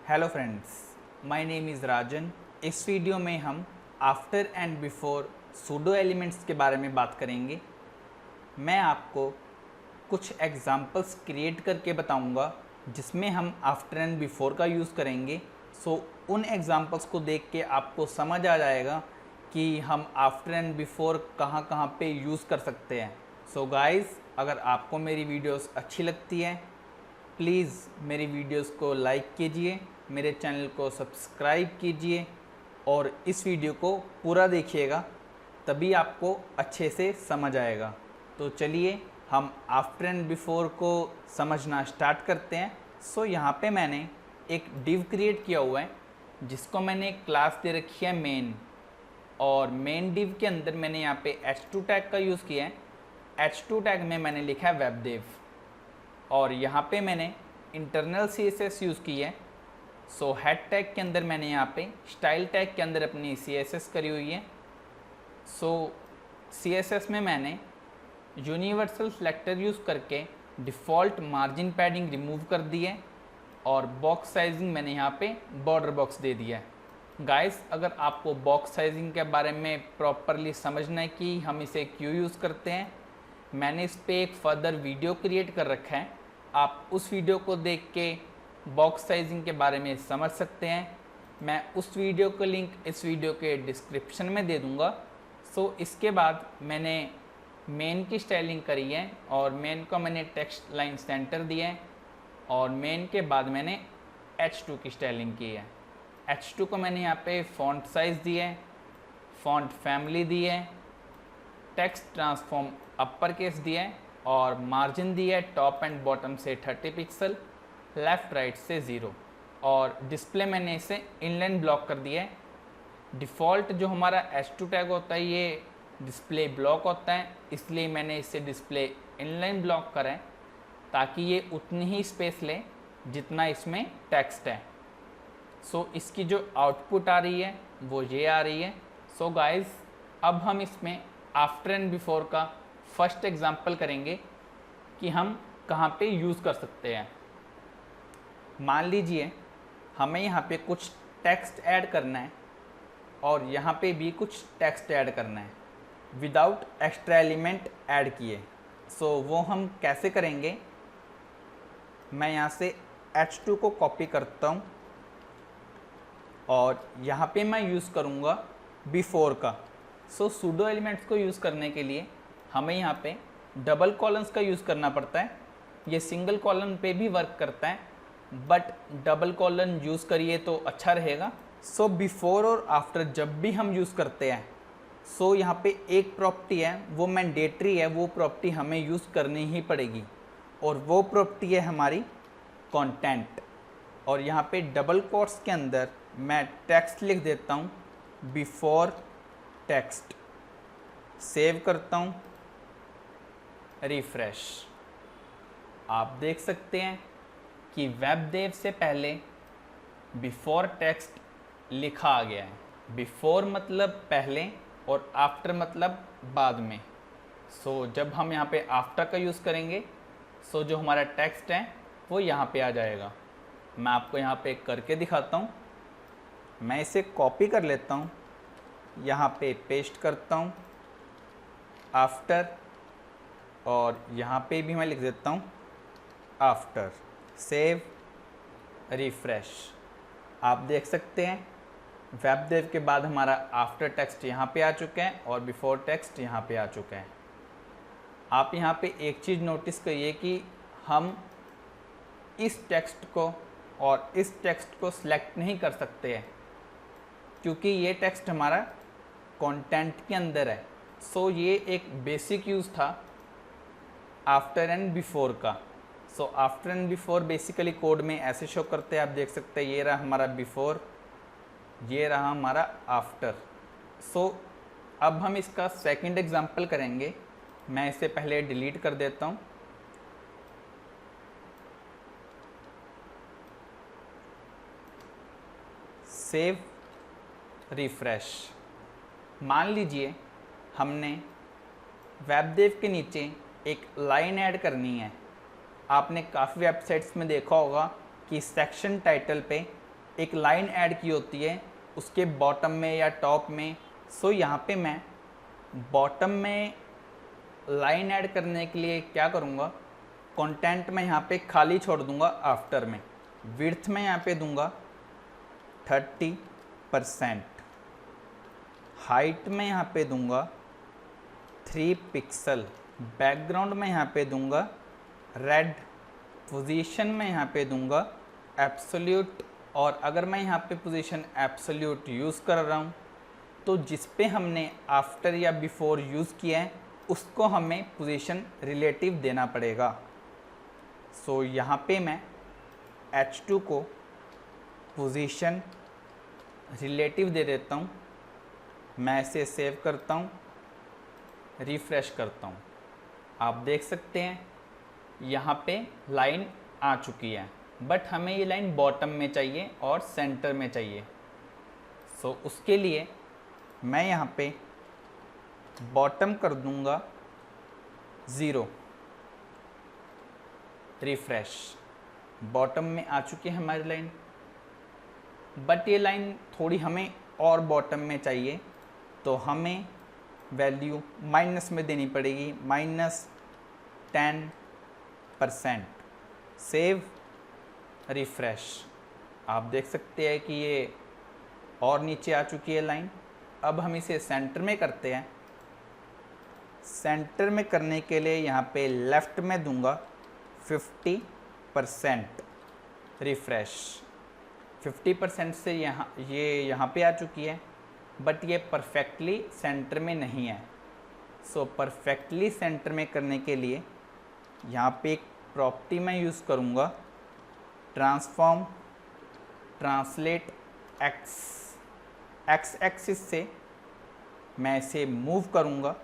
Hello friends, my name is Rajan. इस video में हम after and before pseudo elements के बारे में बात करेंगे। मैं आपको कुछ एग्जांपल्स क्रिएट करके बताऊंगा जिसमें हम आफ्टर एंड बिफोर का यूज़ करेंगे। उन एग्जांपल्स को देख के आपको समझ आ जाएगा कि हम आफ्टर एंड बिफोर कहाँ कहाँ पे यूज़ कर सकते हैं। गाइस, अगर आपको मेरी वीडियोस अच्छी लगती है प्लीज़ मेरी वीडियोस को लाइक कीजिए, मेरे चैनल को सब्सक्राइब कीजिए और इस वीडियो को पूरा देखिएगा, तभी आपको अच्छे से समझ आएगा। तो चलिए हम आफ्टर एंड बिफोर को समझना स्टार्ट करते हैं। यहाँ पे मैंने एक डिव क्रिएट किया हुआ है जिसको मैंने एक क्लास दे रखी है मेन, और मेन डिव के अंदर मैंने यहाँ पे h2 टैग का यूज़ किया है। h2 टैग में मैंने लिखा है वेबदेव और यहाँ पे मैंने इंटरनल CSS यूज़ की है। हेड टैग के अंदर मैंने यहाँ पे स्टाइल टैग के अंदर अपनी CSS करी हुई है। CSS में मैंने यूनिवर्सल सिलेक्टर यूज़ करके डिफ़ॉल्ट मार्जिन पैडिंग रिमूव कर दी है और बॉक्स साइजिंग मैंने यहाँ पे बॉर्डर बॉक्स दे दिया है। गाइस, अगर आपको बॉक्स साइजिंग के बारे में प्रॉपरली समझना है कि हम इसे क्यों यूज़ करते हैं, मैंने इस पर एक फर्दर वीडियो क्रिएट कर रखा है। आप उस वीडियो को देख के बॉक्स साइजिंग के बारे में समझ सकते हैं। मैं उस वीडियो का लिंक इस वीडियो के डिस्क्रिप्शन में दे दूँगा। इसके बाद मैंने मेन की स्टाइलिंग करी है और मेन को मैंने टेक्स्ट लाइन सेंटर दिया है और मेन के बाद मैंने H2 की स्टाइलिंग की है। H2 को मैंने यहाँ पे फ़ॉन्ट साइज़ दिया है, फ़ॉन्ट फैमिली दी है, टेक्स्ट ट्रांसफॉर्म अपर केस दिया है और मार्जिन दिया है टॉप एंड बॉटम से 30 पिक्सल, लेफ़्ट राइट से 0 और डिस्प्ले मैंने इसे इनलाइन ब्लॉक कर दिया है। डिफ़ॉल्ट जो हमारा H2 टैग होता है ये डिस्प्ले ब्लॉक होता है, इसलिए मैंने इसे डिस्प्ले इनलाइन ब्लॉक करा है ताकि ये उतनी ही स्पेस ले जितना इसमें टेक्स्ट है। इसकी जो आउटपुट आ रही है वो ये आ रही है। गाइस, अब हम इसमें आफ्टर एंड बिफोर का फर्स्ट एग्जांपल करेंगे कि हम कहाँ पे यूज़ कर सकते हैं। मान लीजिए हमें यहाँ पे कुछ टेक्स्ट ऐड करना है और यहाँ पे भी कुछ टेक्स्ट ऐड करना है विदाउट एक्स्ट्रा एलिमेंट ऐड किए। वो हम कैसे करेंगे, मैं यहाँ से H2 को कॉपी करता हूँ और यहाँ पे मैं यूज़ करूँगा बिफोर का। सूडो एलिमेंट्स को यूज़ करने के लिए हमें यहाँ पे डबल कॉलम्स का यूज़ करना पड़ता है। ये सिंगल कॉलम पे भी वर्क करता है बट डबल कॉलम यूज़ करिए तो अच्छा रहेगा। बिफोर और आफ्टर जब भी हम यूज़ करते हैं यहाँ पे एक प्रॉपर्टी है वो मैंडेटरी है, वो प्रॉपर्टी हमें यूज़ करनी ही पड़ेगी और वो प्रॉपर्टी है हमारी कंटेंट। और यहाँ पे डबल कोट्स के अंदर मैं टेक्स्ट लिख देता हूँ, बिफोर टेक्स्ट, सेव करता हूँ, रिफ्रेश। आप देख सकते हैं कि वेबदेव से पहले बिफोर टेक्स्ट लिखा आ गया है। बिफोर मतलब पहले और आफ्टर मतलब बाद में। जब हम यहाँ पे आफ्टर का यूज़ करेंगे जो हमारा टेक्स्ट है वो यहाँ पे आ जाएगा। मैं आपको यहाँ पे करके दिखाता हूँ। मैं इसे कॉपी कर लेता हूँ, यहाँ पे पेस्ट करता हूँ आफ्टर और यहाँ पे भी मैं लिख देता हूँ आफ्टर, सेव, रिफ्रेश। आप देख सकते हैं वेबदेव के बाद हमारा आफ्टर टेक्स्ट यहाँ पे आ चुका है और बिफोर टेक्स्ट यहाँ पे आ चुका है। आप यहाँ पे एक चीज़ नोटिस करिए कि हम इस टेक्स्ट को और इस टेक्स्ट को सिलेक्ट नहीं कर सकते हैं क्योंकि ये टेक्स्ट हमारा कंटेंट के अंदर है। ये एक बेसिक यूज़ था आफ्टर एंड बिफोर का। After and before basically code में ऐसे शो करते हैं, आप देख सकते हैं ये रहा हमारा बिफोर, ये रहा हमारा आफ्टर। अब हम इसका सेकंड एग्जांपल करेंगे। मैं इसे पहले डिलीट कर देता हूँ। Save, refresh. मान लीजिए हमने वेबदेव के नीचे एक लाइन ऐड करनी है। आपने काफ़ी वेबसाइट्स में देखा होगा कि सेक्शन टाइटल पे एक लाइन ऐड की होती है उसके बॉटम में या टॉप में। सो यहाँ पे मैं बॉटम में लाइन ऐड करने के लिए क्या करूँगा, कंटेंट में यहाँ पे खाली छोड़ दूँगा आफ्टर में। विड्थ में यहाँ पे दूँगा 30%, हाइट में यहाँ पे दूँगा 3 पिक्सल, बैकग्राउंड में यहाँ पे दूँगा रेड, पोजीशन में यहाँ पे दूँगा एब्सोल्यूट। और अगर मैं यहाँ पे पोजीशन एब्सोल्यूट यूज़ कर रहा हूँ तो जिस पे हमने आफ्टर या बिफोर यूज़ किया है उसको हमें पोजीशन रिलेटिव देना पड़ेगा। सो यहाँ पे मैं H2 को पोजीशन रिलेटिव दे देता हूँ। मैं इसे सेव करता हूँ, रिफ़्रेश करता हूँ। आप देख सकते हैं यहाँ पे लाइन आ चुकी है, बट हमें ये लाइन बॉटम में चाहिए और सेंटर में चाहिए। सो उसके लिए मैं यहाँ पे बॉटम कर दूँगा 0, रिफ़्रेश। बॉटम में आ चुकी है हमारी लाइन, बट ये लाइन थोड़ी हमें और बॉटम में चाहिए, तो हमें वैल्यू माइनस में देनी पड़ेगी, -10%। Save, refresh. आप देख सकते हैं कि ये और नीचे आ चुकी है लाइन। अब हम इसे सेंटर में करते हैं। सेंटर में करने के लिए यहाँ पे लेफ़्ट में दूंगा 50%, रिफ़्रेश। 50% से यहाँ पे आ चुकी है, बट ये परफेक्टली सेंटर में नहीं है। सो परफेक्टली सेंटर में करने के लिए यहाँ पे एक प्रॉपर्टी मैं यूज़ करूँगा, ट्रांसफॉर्म ट्रांसलेट एक्स एक्सिस से मैं इसे मूव करूँगा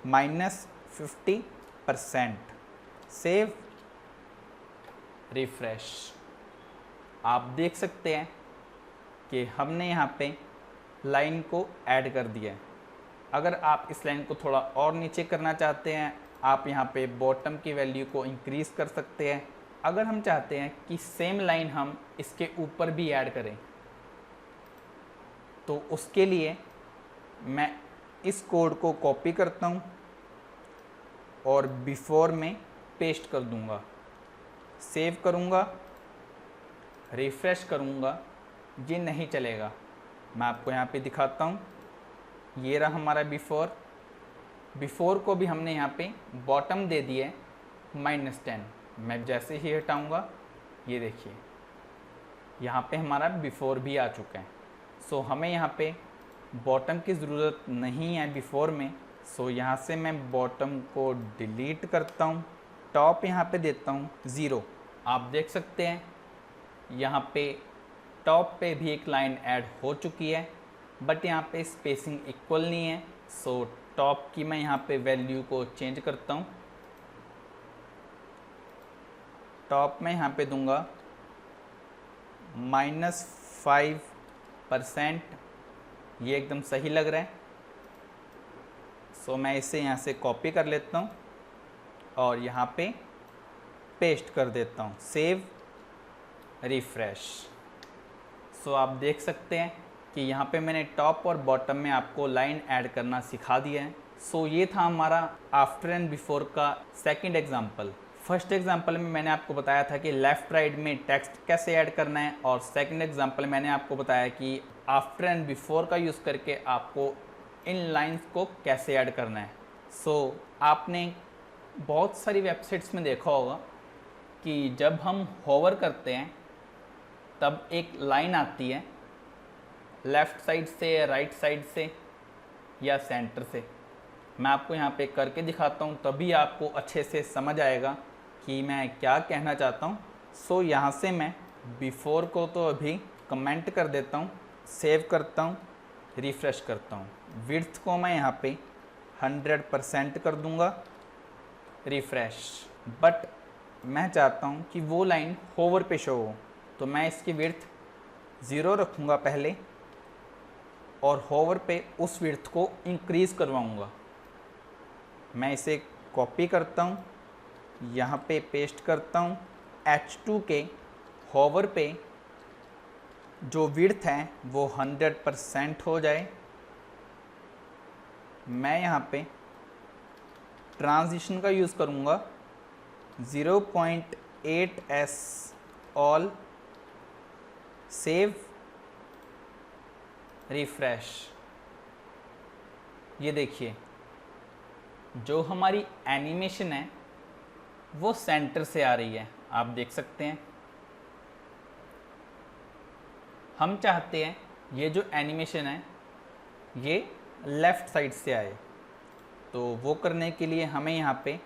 -50%। Save, refresh. आप देख सकते हैं कि हमने यहाँ पे लाइन को ऐड कर दिया है। अगर आप इस लाइन को थोड़ा और नीचे करना चाहते हैं, आप यहाँ पे बॉटम की वैल्यू को इंक्रीज़ कर सकते हैं। अगर हम चाहते हैं कि सेम लाइन हम इसके ऊपर भी ऐड करें, तो उसके लिए मैं इस कोड को कॉपी करता हूँ और बिफोर में पेस्ट कर दूँगा। सेव करूँगा, रिफ़्रेश करूँगा, ये नहीं चलेगा। मैं आपको यहाँ पे दिखाता हूँ। ये रहा हमारा बिफोर। बिफोर को भी हमने यहाँ पे बॉटम दे दिया है -10। मैं जैसे ही हटाऊँगा, ये देखिए यहाँ पे हमारा बिफोर भी आ चुका है। सो हमें यहाँ पे बॉटम की ज़रूरत नहीं है बिफोर में। सो यहाँ से मैं बॉटम को डिलीट करता हूँ, टॉप यहाँ पे देता हूँ 0। आप देख सकते हैं यहाँ पे टॉप पे भी एक लाइन ऐड हो चुकी है, बट यहाँ पे स्पेसिंग इक्वल नहीं है। सो टॉप की मैं यहाँ पे वैल्यू को चेंज करता हूँ। टॉप में यहाँ पे दूंगा -5%। ये एकदम सही लग रहा है। सो मैं इसे यहाँ से कॉपी कर लेता हूँ और यहाँ पे पेस्ट कर देता हूँ। Save, refresh. सो आप देख सकते हैं कि यहाँ पे मैंने टॉप और बॉटम में आपको लाइन ऐड करना सिखा दिया है। सो ये था हमारा आफ्टर एंड बिफोर का सेकंड एग्जांपल। फर्स्ट एग्जांपल में मैंने आपको बताया था कि लेफ़्ट राइट में टेक्स्ट कैसे ऐड करना है, और सेकंड एग्जांपल मैंने आपको बताया कि आफ्टर एंड बिफोर का यूज़ करके आपको इन लाइंस को कैसे ऐड करना है। सो आपने बहुत सारी वेबसाइट्स में देखा होगा कि जब हम होवर करते हैं तब एक लाइन आती है लेफ़्ट साइड से या राइट साइड से या सेंटर से। मैं आपको यहाँ पे करके दिखाता हूँ, तभी आपको अच्छे से समझ आएगा कि मैं क्या कहना चाहता हूँ। सो यहाँ से मैं बिफोर को तो अभी कमेंट कर देता हूँ, सेव करता हूँ, रिफ़्रेश करता हूँ। विड्थ को मैं यहाँ पे 100% कर दूँगा, रिफ़्रेश। बट मैं चाहता हूँ कि वो लाइन होवर पे शो हो, तो मैं इसकी विड्थ 0 रखूँगा पहले और होवर पे उस विड्थ को इंक्रीज़ करवाऊँगा। मैं इसे कॉपी करता हूँ, यहाँ पे पेस्ट करता हूँ। H2 के होवर पे जो विड्थ है वो 100% हो जाए। मैं यहाँ पे ट्रांजिशन का यूज़ करूँगा 0.8s ऑल, सेव, रिफ्रेश। ये देखिए जो हमारी एनिमेशन है वो सेंटर से आ रही है, आप देख सकते हैं। हम चाहते हैं ये जो एनिमेशन है ये लेफ़्ट साइड से आए, तो वो करने के लिए हमें यहाँ पे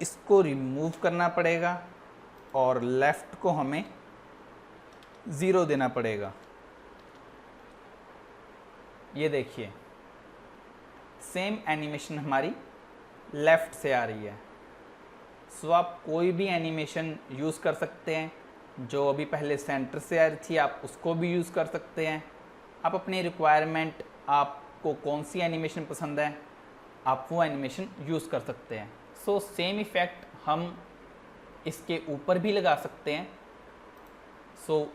इसको रिमूव करना पड़ेगा और लेफ़्ट को हमें 0 देना पड़ेगा। ये देखिए सेम एनिमेशन हमारी लेफ़्ट से आ रही है। सो आप कोई भी एनिमेशन यूज़ कर सकते हैं। जो अभी पहले सेंटर से आ रही थी आप उसको भी यूज़ कर सकते हैं। आप अपनी रिक्वायरमेंट, आपको कौन सी एनिमेशन पसंद है, आप वो एनिमेशन यूज़ कर सकते हैं। सो सेम इफ़ेक्ट हम इसके ऊपर भी लगा सकते हैं। सो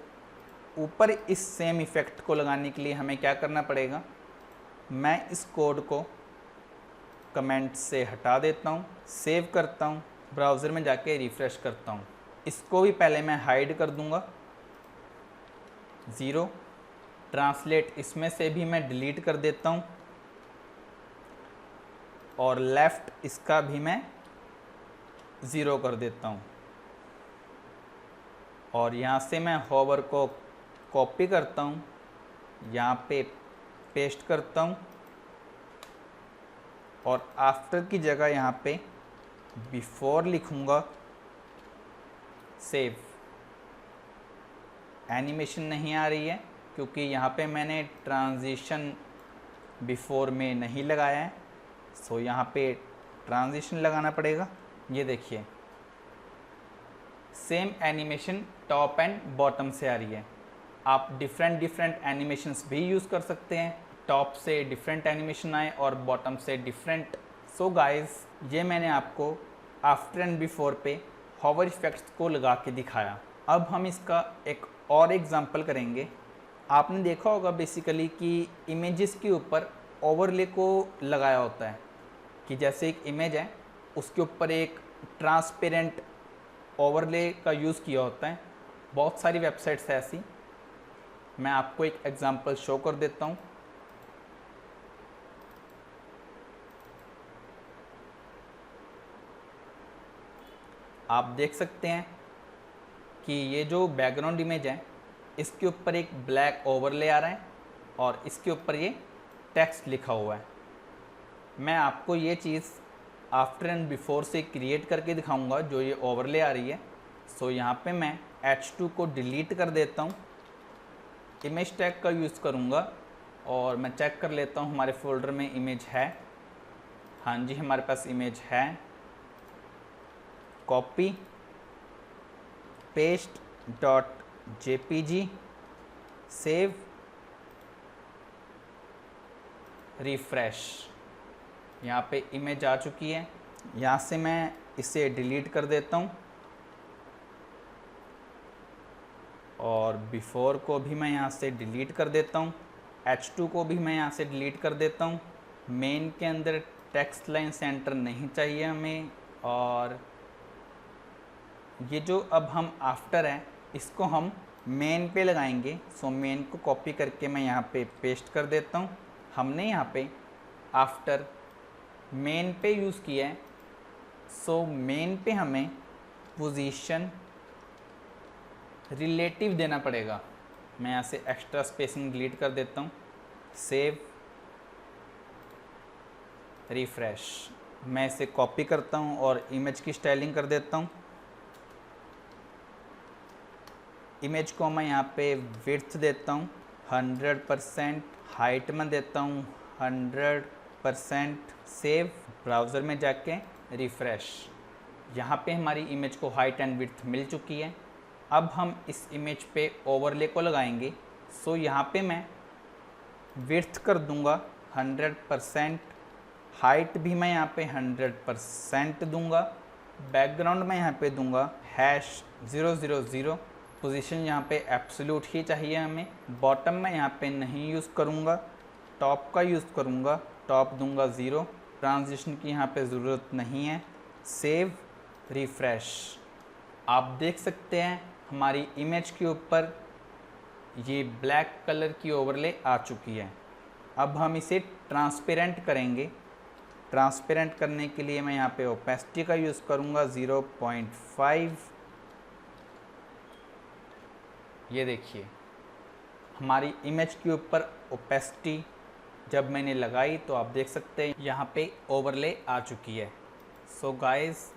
ऊपर इस सेम इफ़ेक्ट को लगाने के लिए हमें क्या करना पड़ेगा, मैं इस कोड को कमेंट से हटा देता हूँ, सेव करता हूँ, ब्राउज़र में जाके रिफ़्रेश करता हूँ। इसको भी पहले मैं हाइड कर दूँगा 0, ट्रांसलेट इसमें से भी मैं डिलीट कर देता हूँ और लेफ़्ट इसका भी मैं 0 कर देता हूँ। और यहाँ से मैं होवर को कॉपी करता हूँ, यहाँ पे पेस्ट करता हूँ और आफ्टर की जगह यहाँ पे बिफोर लिखूँगा, सेव। एनिमेशन नहीं आ रही है क्योंकि यहाँ पे मैंने ट्रांजिशन बिफोर में नहीं लगाया है। सो यहाँ पे ट्रांजिशन लगाना पड़ेगा। ये देखिए same animation top and bottom से आ रही है। आप डिफरेंट एनिमेशंस भी यूज़ कर सकते हैं। टॉप से डिफरेंट एनिमेशन आए और बॉटम से डिफरेंट। सो गाइस ये मैंने आपको आफ्टर एंड बिफोर पे हॉवर इफेक्ट्स को लगा के दिखाया। अब हम इसका एक और एग्जांपल करेंगे। आपने देखा होगा बेसिकली कि इमेजेस के ऊपर ओवरले को लगाया होता है, कि जैसे एक इमेज है उसके ऊपर एक ट्रांसपेरेंट ओवरले का यूज़ किया होता है। बहुत सारी वेबसाइट्स है ऐसी। मैं आपको एक एग्जांपल शो कर देता हूँ। आप देख सकते हैं कि ये जो बैकग्राउंड इमेज है इसके ऊपर एक ब्लैक ओवरले आ रहा है और इसके ऊपर ये टेक्स्ट लिखा हुआ है। मैं आपको ये चीज़ आफ्टर एंड बिफोर से क्रिएट करके दिखाऊंगा जो ये ओवरले आ रही है। सो यहाँ पे मैं H2 को डिलीट कर देता हूँ, इमेज टैग का यूज़ करूँगा और मैं चेक कर लेता हूँ हमारे फोल्डर में इमेज है। हाँ जी हमारे पास इमेज है। Copy, paste .jpg, save, refresh. यहाँ पे इमेज आ चुकी है। यहाँ से मैं इसे डिलीट कर देता हूँ और बिफोर को भी मैं यहाँ से डिलीट कर देता हूँ। H2 को भी मैं यहाँ से डिलीट कर देता हूँ। मेन के अंदर टेक्स्ट लाइन सेंटर नहीं चाहिए हमें। और ये जो अब हम आफ्टर है इसको हम मेन पे लगाएंगे। सो मेन को कॉपी करके मैं यहाँ पे पेस्ट कर देता हूँ। हमने यहाँ पे आफ्टर मेन पे यूज़ किया है। सो मेन पे हमें पोजीशन रिलेटिव देना पड़ेगा। मैं यहाँ से एक्स्ट्रा स्पेसिंग डिलीट कर देता हूँ, सेव, रिफ्रेश। मैं इसे कॉपी करता हूँ और इमेज की स्टाइलिंग कर देता हूँ। इमेज को मैं यहाँ पे विड्थ देता हूँ 100%, हाइट में देता हूँ 100%, सेव, ब्राउज़र में जाके रिफ़्रेश। यहाँ पे हमारी इमेज को हाइट एंड विड्थ मिल चुकी है। अब हम इस इमेज पे ओवरले को लगाएंगे। सो यहाँ पे मैं विड्थ कर दूँगा 100%, हाइट भी मैं यहाँ पे 100% दूँगा। बैकग्राउंड में यहाँ पे दूँगा #000 पोजीशन यहाँ पे एब्सोल्यूट ही चाहिए हमें। बॉटम में यहाँ पे नहीं यूज़ करूँगा, टॉप का यूज़ करूँगा। टॉप दूंगा 0, ट्रांजिशन की यहाँ पे ज़रूरत नहीं है। Save, refresh. आप देख सकते हैं हमारी इमेज के ऊपर ये ब्लैक कलर की ओवरले आ चुकी है। अब हम इसे ट्रांसपेरेंट करेंगे। ट्रांसपेरेंट करने के लिए मैं यहाँ पे ओपेसिटी का यूज़ करूँगा 0.5। ये देखिए हमारी इमेज के ऊपर ओपेसिटी जब मैंने लगाई तो आप देख सकते हैं यहाँ पे ओवरले आ चुकी है। सो गाइस,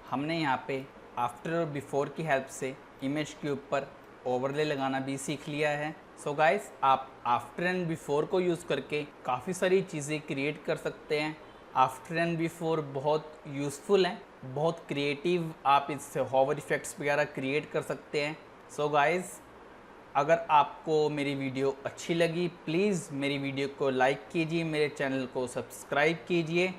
हमने यहाँ पे आफ्टर और बिफोर की हेल्प से इमेज के ऊपर ओवरले लगाना भी सीख लिया है। सो गाइस, आप आफ्टर एंड बिफोर को यूज़ करके काफ़ी सारी चीज़ें क्रिएट कर सकते हैं। आफ्टर एंड बिफोर बहुत यूज़फुल हैं, बहुत क्रिएटिव, आप इससे हॉवर इफ़ेक्ट्स वगैरह क्रिएट कर सकते हैं। सो गाइस, अगर आपको मेरी वीडियो अच्छी लगी प्लीज़ मेरी वीडियो को लाइक कीजिए, मेरे चैनल को सब्सक्राइब कीजिए